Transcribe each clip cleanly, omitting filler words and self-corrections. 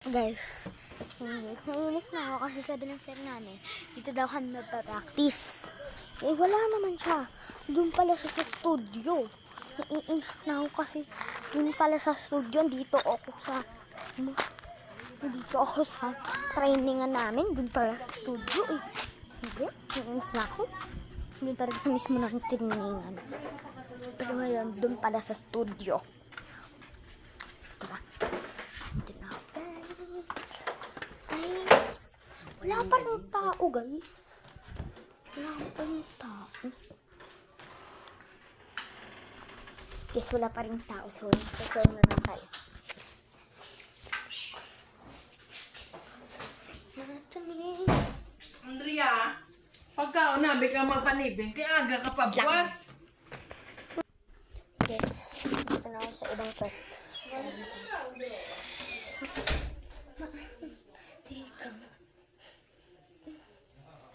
Guys, nainis na ako kasi sabi ng sir namin, dito daw kami magpa-practice. Eh, wala naman siya. Doon pala siya sa studio. Naiinis na ako kasi doon pala sa studio. Dito ako sa trainingan namin. Doon pala sa studio. Eh, hindi, naiinis na ako. Doon talaga sa mismo ng trainingan. Pero ngayon, doon pala sa studio. Diba? Dito na ako, guys. Ay, wala pa rin tao, guys. Wala pa rin tao. Guys, wala pa rin tao. So, sasayin na lang tayo. Andrea, pagka unabi ka mapanibig, kaya aga ka pa buwas. Yes, ito na ako sa ibang test.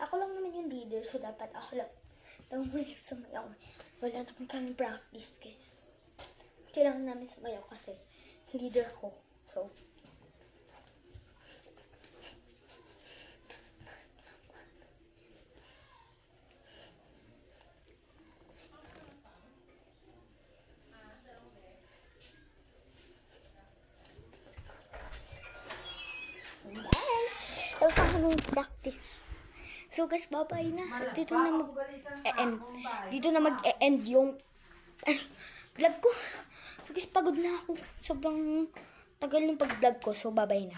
Ako lang naman yung leader, so dapat ako lang muna sumayaw. Wala naman kami practice, guys. Kailangan namin sumayaw kasi leader ko. So, tapos ako nung practice. So guys, bye-bye na. Dito na mag-e-end yung vlog ko. So guys, pagod na ako. Sobrang tagal ng pag-vlog ko. So bye-bye na.